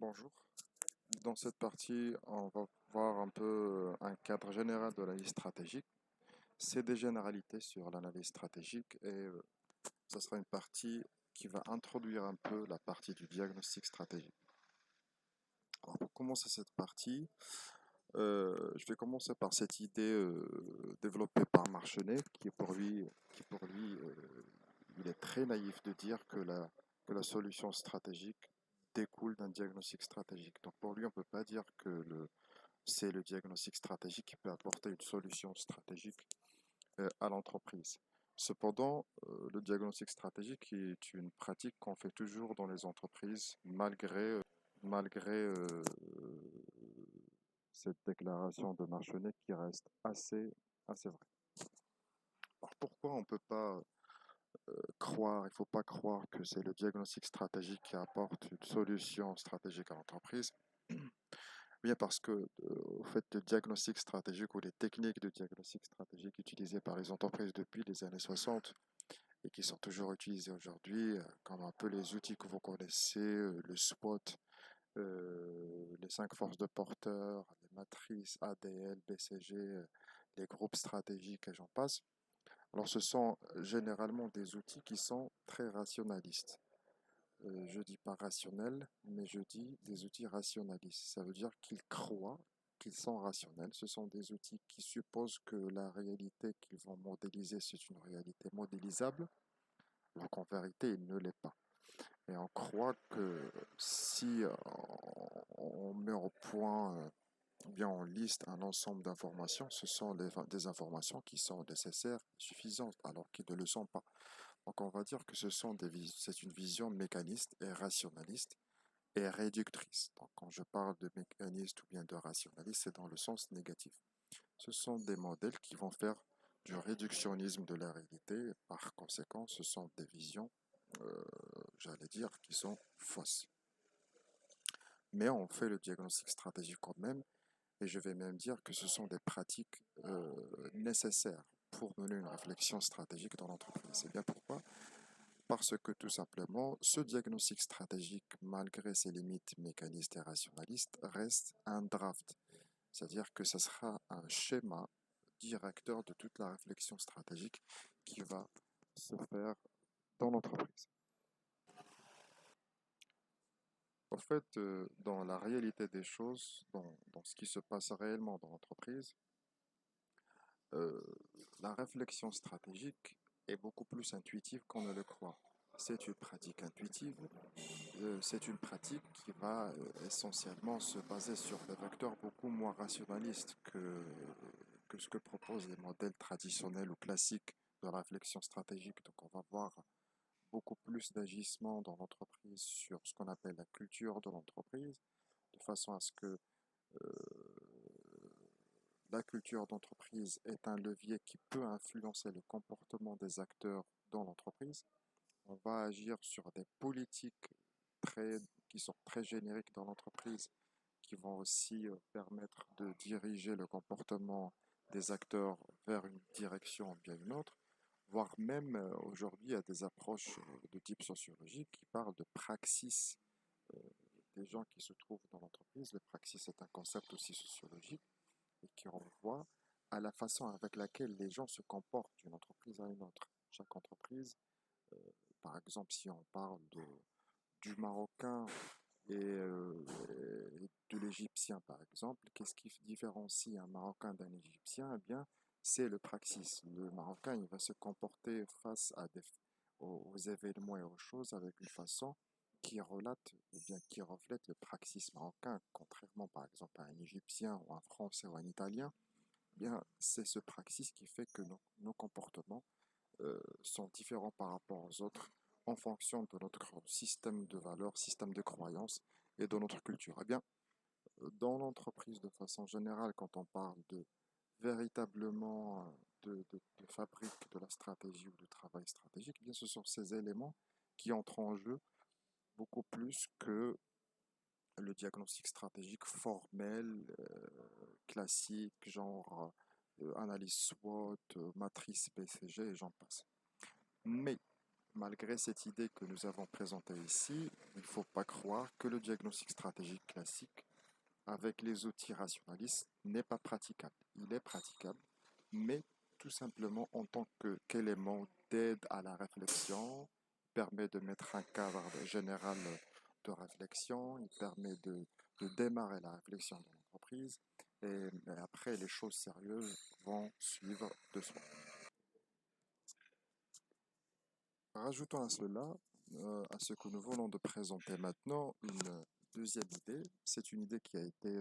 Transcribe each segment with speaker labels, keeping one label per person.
Speaker 1: Bonjour. Dans cette partie, on va voir un peu un cadre général de l'analyse stratégique. C'est des généralités sur l'analyse stratégique et ça sera une partie qui va introduire un peu la partie du diagnostic stratégique. Alors pour commencer cette partie, je vais commencer par cette idée développée par Marchenet qui pour lui, il est très naïf de dire que la solution stratégique découle d'un diagnostic stratégique. Donc pour lui, on ne peut pas dire que c'est le diagnostic stratégique qui peut apporter une solution stratégique à l'entreprise. Cependant, le diagnostic stratégique est une pratique qu'on fait toujours dans les entreprises, malgré cette déclaration de Marchenet qui reste assez vraie. Alors pourquoi on ne peut pas croire, il ne faut pas croire que c'est le diagnostic stratégique qui apporte une solution stratégique à l'entreprise? Bien parce que au fait de diagnostic stratégique ou les techniques de diagnostic stratégique utilisées par les entreprises depuis les années 60 et qui sont toujours utilisées aujourd'hui, comme un peu les outils que vous connaissez, le SWOT, les cinq forces de porteurs, les matrices ADL, BCG, les groupes stratégiques et j'en passe. Alors ce sont généralement des outils qui sont très rationalistes. Je dis pas rationnel, mais je dis des outils rationalistes. Ça veut dire qu'ils croient qu'ils sont rationnels. Ce sont des outils qui supposent que la réalité qu'ils vont modéliser, c'est une réalité modélisable, alors qu'en vérité, il ne l'est pas. Et on croit que si on met au point, ou bien on liste un ensemble d'informations, ce sont des informations qui sont nécessaires, suffisantes, alors qu'ils ne le sont pas. Donc on va dire que c'est une vision mécaniste et rationaliste et réductrice. Donc quand je parle de mécaniste ou bien de rationaliste, c'est dans le sens négatif. Ce sont des modèles qui vont faire du réductionnisme de la réalité. Par conséquent, ce sont des visions, euh, j'allais dire, qui sont fausses. Mais on fait le diagnostic stratégique quand même, et je vais même dire que ce sont des pratiques nécessaires pour mener une réflexion stratégique dans l'entreprise. C'est bien pourquoi? Parce que tout simplement, ce diagnostic stratégique, malgré ses limites mécanistes et rationalistes, reste un draft. C'est-à-dire que ce sera un schéma directeur de toute la réflexion stratégique qui va se faire dans l'entreprise. En fait, dans la réalité des choses, dans ce qui se passe réellement dans l'entreprise, euh, la réflexion stratégique est beaucoup plus intuitive qu'on ne le croit. C'est une pratique intuitive, c'est une pratique qui va essentiellement se baser sur des vecteurs beaucoup moins rationalistes que ce que proposent les modèles traditionnels ou classiques de la réflexion stratégique. Donc on va voir beaucoup plus d'agissement dans l'entreprise sur ce qu'on appelle la culture de l'entreprise, de façon à ce que la culture d'entreprise est un levier qui peut influencer le comportement des acteurs dans l'entreprise. On va agir sur des politiques très, qui sont très génériques dans l'entreprise, qui vont aussi permettre de diriger le comportement des acteurs vers une direction ou bien une autre, voire même aujourd'hui il y a des approches de type sociologique qui parlent de praxis euh, des gens qui se trouvent dans l'entreprise. Le praxis est un concept aussi sociologique et qui renvoie à la façon avec laquelle les gens se comportent d'une entreprise à une autre. Chaque entreprise, euh, par exemple, si on parle du Marocain et de l'Égyptien, par exemple, qu'est-ce qui différencie un Marocain d'un Égyptien? Eh bien, c'est le praxis. Le Marocain, il va se comporter face aux événements et aux choses avec une façon qui relate ou bien qui reflète le praxis marocain, contrairement par exemple à un Égyptien ou un Français ou un Italien. Eh bien, c'est ce praxis qui fait que nos comportements sont différents par rapport aux autres en fonction de notre système de valeurs, système de croyances et de notre culture. Eh bien, dans l'entreprise de façon générale, quand on parle de véritablement de fabrique de la stratégie ou de travail stratégique, eh bien, ce sont ces éléments qui entrent en jeu beaucoup plus que le diagnostic stratégique formel, classique, genre analyse SWOT, matrice BCG et j'en passe. Mais malgré cette idée que nous avons présentée ici, il ne faut pas croire que le diagnostic stratégique classique, avec les outils rationalistes, n'est pas praticable. Il est praticable, mais tout simplement en tant qu'élément d'aide à la réflexion, il permet de mettre un cadre général de réflexion, il permet de démarrer la réflexion dans l'entreprise, et après les choses sérieuses vont suivre de soi. Rajoutons à cela, à ce que nous venons de présenter maintenant, une deuxième idée. C'est une idée qui a été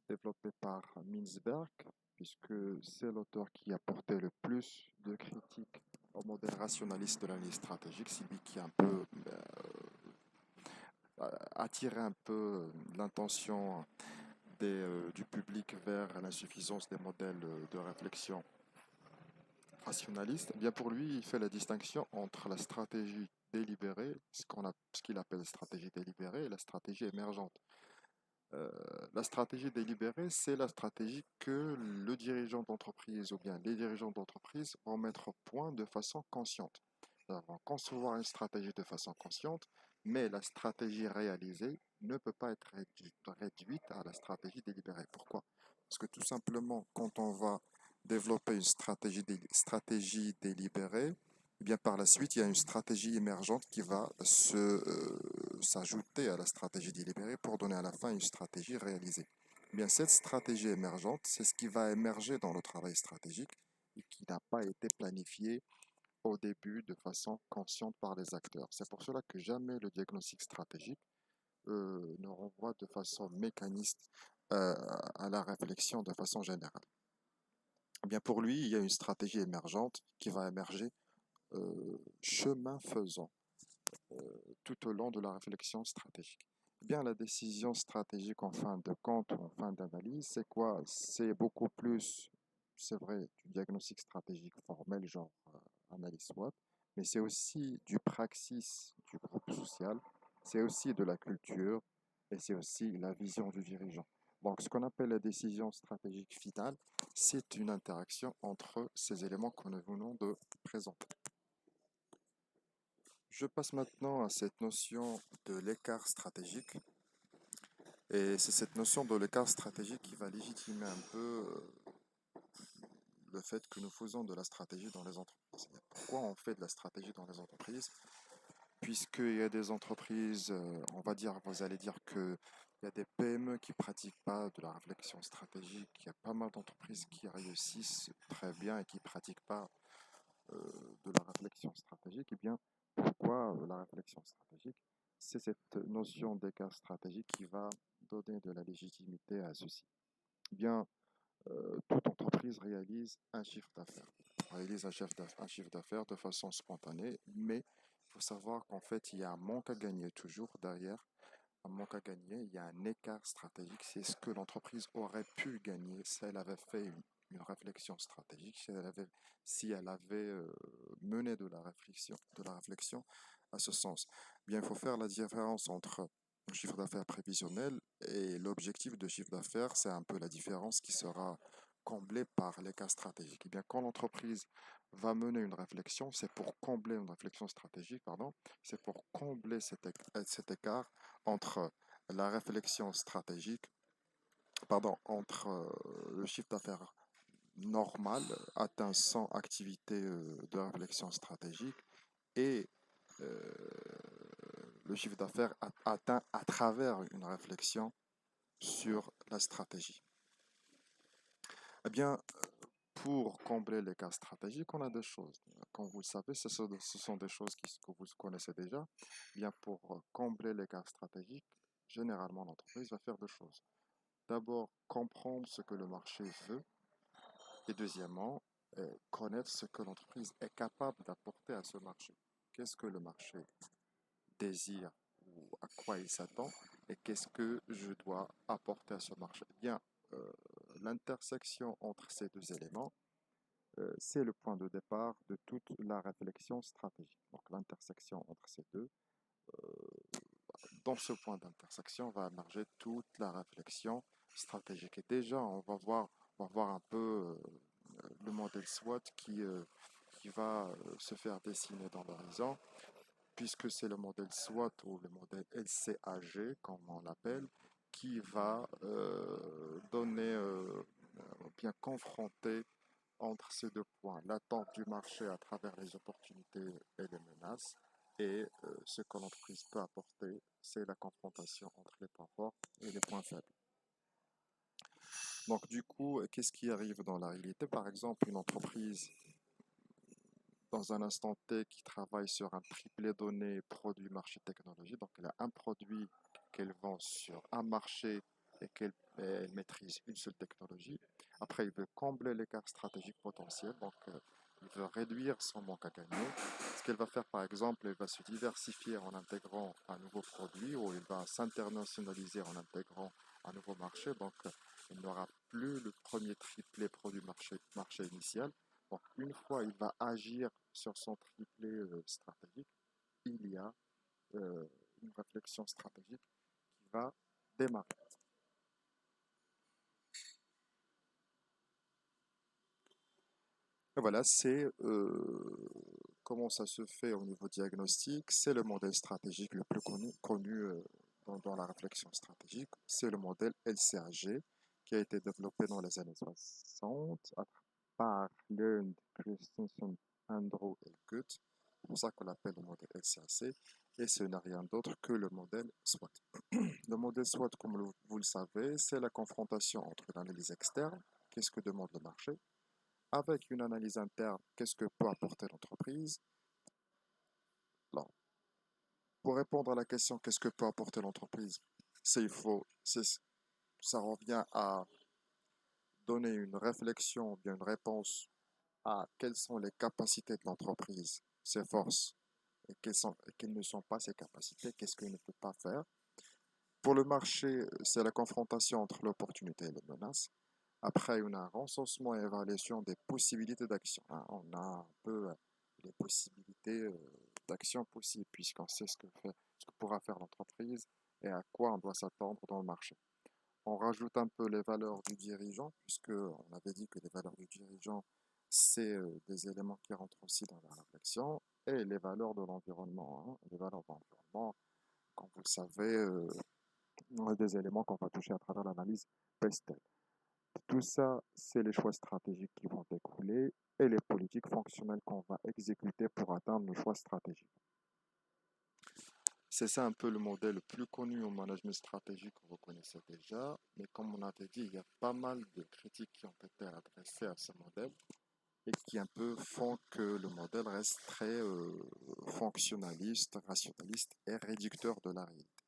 Speaker 1: développée par Mintzberg, puisque c'est l'auteur qui a porté le plus de critiques au modèle rationaliste de l'analyse stratégique. C'est lui qui a un peu attiré un peu l'intention du public vers l'insuffisance des modèles de réflexion rationaliste. Eh bien pour lui, il fait la distinction entre la stratégie délibérée, ce qu'il appelle stratégie délibérée, et la stratégie émergente. Euh, la stratégie délibérée, c'est la stratégie que le dirigeant d'entreprise ou bien les dirigeants d'entreprise vont mettre au point de façon consciente. Ils vont concevoir une stratégie de façon consciente, mais la stratégie réalisée ne peut pas être réduite à la stratégie délibérée. Pourquoi? Parce que tout simplement, quand on va développer une stratégie délibérée, eh bien par la suite, il y a une stratégie émergente qui va s'ajouter à la stratégie délibérée pour donner à la fin une stratégie réalisée. Eh bien cette stratégie émergente, c'est ce qui va émerger dans le travail stratégique et qui n'a pas été planifié au début de façon consciente par les acteurs. C'est pour cela que jamais le diagnostic stratégique ne renvoie de façon mécaniste à la réflexion de façon générale. Eh bien pour lui, il y a une stratégie émergente qui va émerger chemin faisant tout au long de la réflexion stratégique. Eh bien, la décision stratégique en fin de compte ou en fin d'analyse, c'est quoi? C'est beaucoup plus, c'est vrai, du diagnostic stratégique formel, genre analyse SWOT, mais c'est aussi du praxis du groupe social, c'est aussi de la culture et c'est aussi la vision du dirigeant. Donc, ce qu'on appelle la décision stratégique finale, c'est une interaction entre ces éléments que nous venons de présenter. Je passe maintenant à cette notion de l'écart stratégique. Et c'est cette notion de l'écart stratégique qui va légitimer un peu le fait que nous faisons de la stratégie dans les entreprises. Pourquoi on fait de la stratégie dans les entreprises? Puisqu'il y a des entreprises, on va dire, vous allez dire qu'il y a des PME qui ne pratiquent pas de la réflexion stratégique. Il y a pas mal d'entreprises qui réussissent très bien et qui ne pratiquent pas de la réflexion stratégique. Eh bien, pourquoi la réflexion stratégique? C'est cette notion d'écart stratégique qui va donner de la légitimité à ceci. Eh bien, toute entreprise réalise un chiffre d'affaires. Réalise un chiffre d'affaires de façon spontanée, mais il faut savoir qu'en fait, il y a un manque à gagner toujours derrière. Un manque à gagner, il y a un écart stratégique. C'est ce que l'entreprise aurait pu gagner si elle avait fait une réflexion stratégique, si elle avait mené de la réflexion à ce sens. Bien, il faut faire la différence entre le chiffre d'affaires prévisionnel et l'objectif de chiffre d'affaires. C'est un peu la différence qui sera comblée par l'écart stratégique. Et bien, quand l'entreprise va mener une réflexion, c'est pour combler une réflexion stratégique, pardon, c'est pour combler cet écart entre la réflexion stratégique, pardon, entre le chiffre d'affaires normal atteint sans activité de réflexion stratégique et euh, le chiffre d'affaires atteint à travers une réflexion sur la stratégie. Eh bien, pour combler les cas stratégiques, on a des choses. Comme vous le savez, ce sont des choses que vous connaissez déjà. Eh bien, pour combler les cas stratégiques, généralement, l'entreprise va faire deux choses. D'abord, comprendre ce que le marché veut. Et deuxièmement, connaître ce que l'entreprise est capable d'apporter à ce marché. Qu'est-ce que le marché désire ou à quoi il s'attend et qu'est-ce que je dois apporter à ce marché. Eh bien, l'intersection entre ces deux éléments, c'est le point de départ de toute la réflexion stratégique. Donc l'intersection entre ces deux, dans ce point d'intersection va émerger toute la réflexion stratégique. Et déjà, on va voir un peu le modèle SWOT qui va se faire dessiner dans l'horizon, puisque c'est le modèle SWOT ou le modèle LCAG, comme on l'appelle, qui va donner, ou bien confronter entre ces deux points, l'attente du marché à travers les opportunités et les menaces, et ce que l'entreprise peut apporter, c'est la confrontation entre les points forts et les points faibles. Donc du coup, qu'est-ce qui arrive dans la réalité? Par exemple, une entreprise dans un instant T qui travaille sur un triplé donné produit, marché, technologie. Donc elle a un produit qu'elle vend sur un marché et qu'elle elle maîtrise une seule technologie. Après, il veut combler l'écart stratégique potentiel. Donc il veut réduire son manque à gagner. Ce qu'elle va faire, par exemple, elle va se diversifier en intégrant un nouveau produit ou elle va s'internationaliser en intégrant un nouveau marché. Donc il n'aura plus le premier triplé produit marché initial. Donc, une fois il va agir sur son triplé stratégique, il y a euh, une réflexion stratégique qui va démarrer. Et voilà, c'est comment ça se fait au niveau diagnostic. C'est le modèle stratégique le plus connu dans la réflexion stratégique. C'est le modèle LCAG qui a été développé dans les années 60 par Learned, Christensen, Andrew et Gut. C'est pour ça qu'on l'appelle le modèle LCAC. Et ce n'est rien d'autre que le modèle SWOT. Le modèle SWOT, comme vous le savez, c'est la confrontation entre l'analyse externe, qu'est-ce que demande le marché, avec une analyse interne, qu'est-ce que peut apporter l'entreprise. Alors, pour répondre à la question qu'est-ce que peut apporter l'entreprise, ça revient à donner une réflexion, bien une réponse à quelles sont les capacités de l'entreprise, ses forces, et quelles ne sont pas ses capacités, qu'est-ce qu'il ne peut pas faire. Pour le marché, c'est la confrontation entre l'opportunité et les menaces. Après, on a un recensement et évaluation des possibilités d'action, hein. On a un peu les possibilités d'action possibles, puisqu'on sait ce que pourra faire l'entreprise et à quoi on doit s'attendre dans le marché. On rajoute un peu les valeurs du dirigeant, puisque on avait dit que les valeurs du dirigeant, c'est des éléments qui rentrent aussi dans la réflexion, et les valeurs de l'environnement, hein. Les valeurs de l'environnement, comme vous le savez, des éléments qu'on va toucher à travers l'analyse PESTEL. Tout ça, c'est les choix stratégiques qui vont découler et les politiques fonctionnelles qu'on va exécuter pour atteindre nos choix stratégiques. C'est ça un peu le modèle le plus connu au management stratégique que vous connaissez déjà, mais comme on avait dit, il y a pas mal de critiques qui ont été adressées à ce modèle et qui un peu font que le modèle reste très fonctionnaliste, rationaliste et réducteur de la réalité.